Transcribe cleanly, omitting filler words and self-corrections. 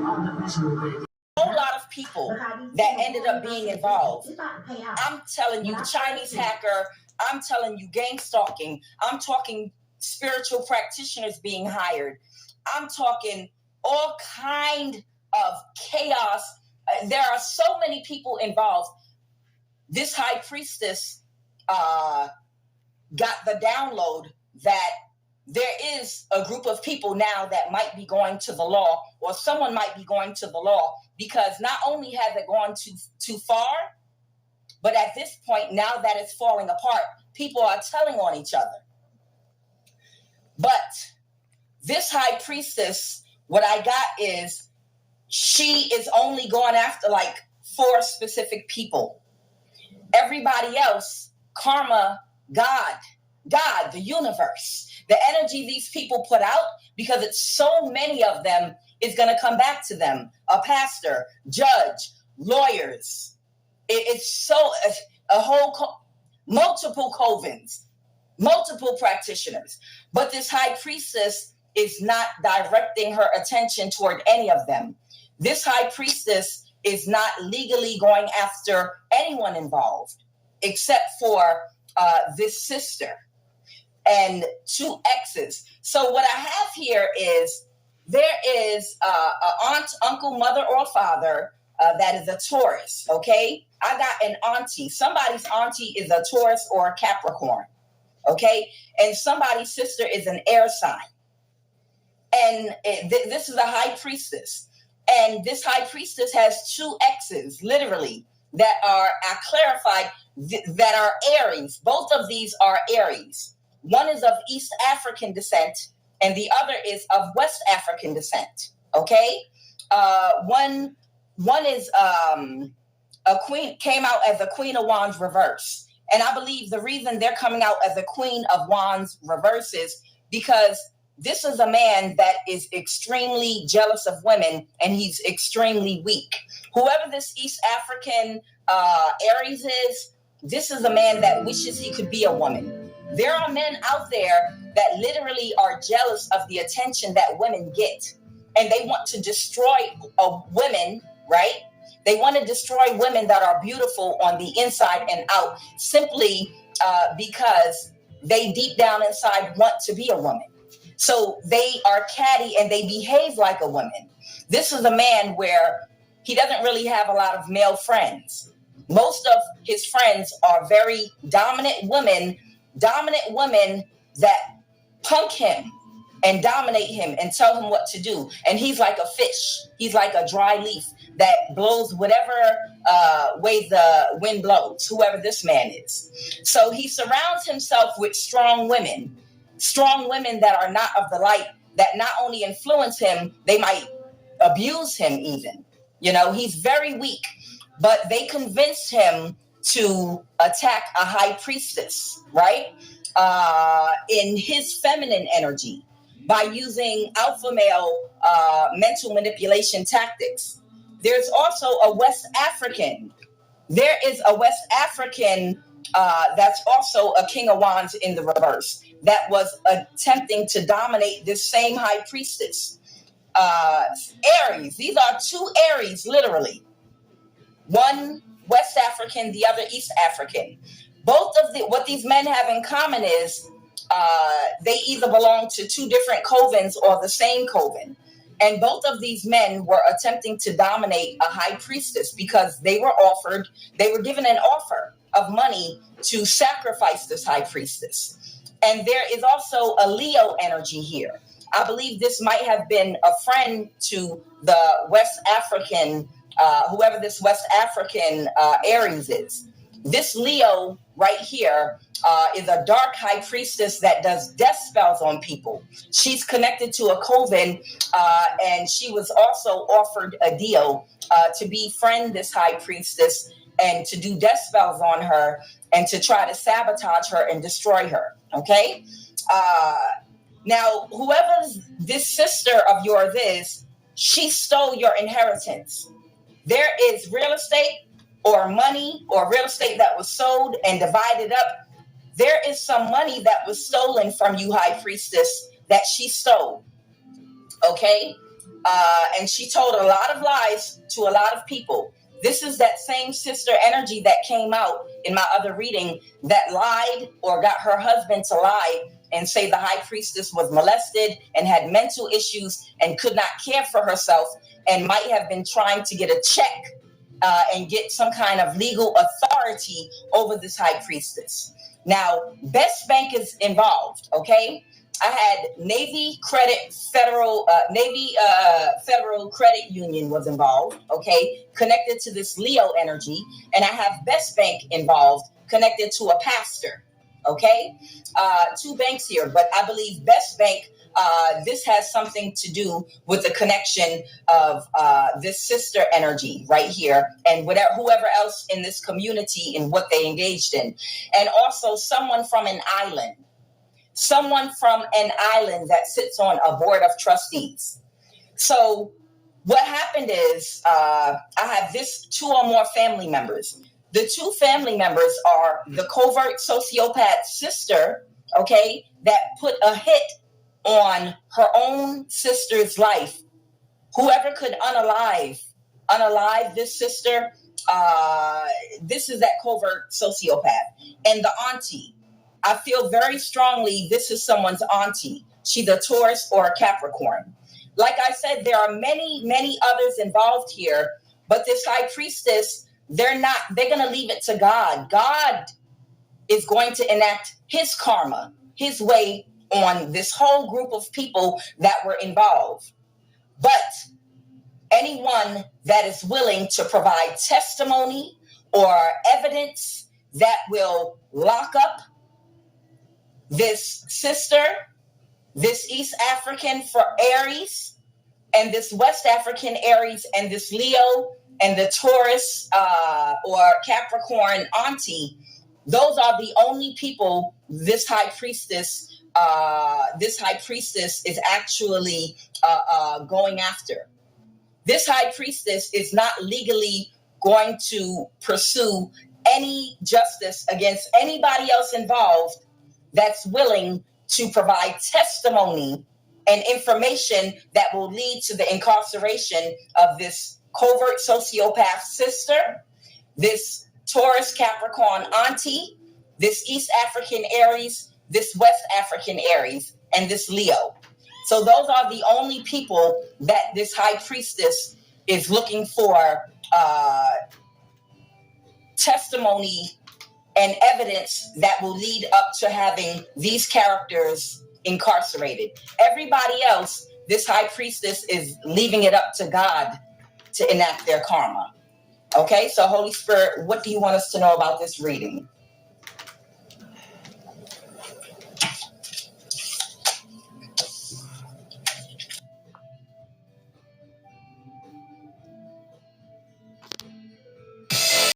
whole lot of people that ended up being involved. I'm telling you, Chinese hacker, I'm telling you, gang stalking, I'm talking spiritual practitioners being hired, I'm talking all kind of chaos. There are so many people involved. This high priestess got the download that there is a group of people now that might be going to the law, or someone might be going to the law, because not only has it gone too far, but at this point, now that it's falling apart, people are telling on each other. But this high priestess, what I got is she is only going after like 4 specific people. Everybody else, karma, God, the universe, the energy these people put out, because it's so many of them, is going to come back to them. A pastor, judge, lawyers. It's so a whole multiple covens, multiple practitioners. But this high priestess is not directing her attention toward any of them. This high priestess is not legally going after anyone involved except for this sister and 2 exes. So what I have here is there is an aunt, uncle, mother, or father that is a Taurus, okay? I got an auntie. Somebody's auntie is a Taurus or a Capricorn, okay? And somebody's sister is an air sign. And this is a high priestess. And this high priestess has 2 exes, literally, that are, I clarified, that are Aries. Both of these are Aries. One is of East African descent, and the other is of West African descent. Okay, one is a queen, came out as a Queen of Wands reverse, and I believe the reason they're coming out as a Queen of Wands reverse is because this is a man that is extremely jealous of women, and he's extremely weak. Whoever this East African Aries is, this is a man that wishes he could be a woman. There are men out there that literally are jealous of the attention that women get, and they want to destroy women, right? They want to destroy women that are beautiful on the inside and out, simply because they deep down inside want to be a woman. So they are catty and they behave like a woman. This is a man where he doesn't really have a lot of male friends. Most of his friends are very dominant women that punk him and dominate him and tell him what to do. And he's like a fish. He's like a dry leaf that blows whatever way the wind blows, whoever this man is. So he surrounds himself with strong women that are not of the light, that not only influence him, they might abuse him even. You know, he's very weak, but they convinced him to attack a high priestess, right? In his feminine energy by using alpha male mental manipulation tactics. There's also a West African. There is a West African that's also a King of Wands in the reverse that was attempting to dominate this same high priestess. Aries. These are 2 Aries, literally. One West African, the other East African. Both of what these men have in common is they either belong to 2 different covens or the same coven. And both of these men were attempting to dominate a high priestess because they were given an offer of money to sacrifice this high priestess. And there is also a Leo energy here. I believe this might have been a friend to the West African, whoever this West African Aries is. This Leo right here is a dark high priestess that does death spells on people. She's connected to a coven, and she was also offered a deal to befriend this high priestess and to do death spells on her and to try to sabotage her and destroy her. Okay? Now, whoever this sister of yours is, she stole your inheritance. There is real estate or money or real estate that was sold and divided up. There is some money that was stolen from you, high priestess, that she stole. Okay? And she told a lot of lies to a lot of people. This is that same sister energy that came out in my other reading that lied or got her husband to lie and say the high priestess was molested and had mental issues and could not care for herself and might have been trying to get a check and get some kind of legal authority over this high priestess. Now, Best Bank is involved, okay? I had Navy Federal Credit Union was involved, okay, connected to this Leo energy, and I have Best Bank involved, connected to a pastor, okay. 2 banks here, but I believe Best Bank. This has something to do with the connection of this sister energy right here, and whoever else in this community and what they engaged in, and also someone from an island. Someone from an island that sits on a board of trustees. So what happened is I have this 2 or more family members. The 2 family members are the covert sociopath sister, okay, that put a hit on her own sister's life. Whoever could unalive this sister, this is that covert sociopath. And the auntie, I feel very strongly this is someone's auntie. She's a Taurus or a Capricorn. Like I said, there are many, many others involved here, but this high priestess, they're going to leave it to God. God is going to enact his karma, his way on this whole group of people that were involved. But anyone that is willing to provide testimony or evidence that will lock up this sister, this East African for Aries, and this West African Aries, and this Leo, and the Taurus or Capricorn auntie, those are the only people this high priestess is actually going after. This high priestess is not legally going to pursue any justice against anybody else involved that's willing to provide testimony and information that will lead to the incarceration of this covert sociopath sister, this Taurus Capricorn auntie, this East African Aries, this West African Aries, and this Leo. So those are the only people that this high priestess is looking for testimony and evidence that will lead up to having these characters incarcerated. Everybody else, this high priestess is leaving it up to God to enact their karma. Okay, so Holy Spirit, what do you want us to know about this reading?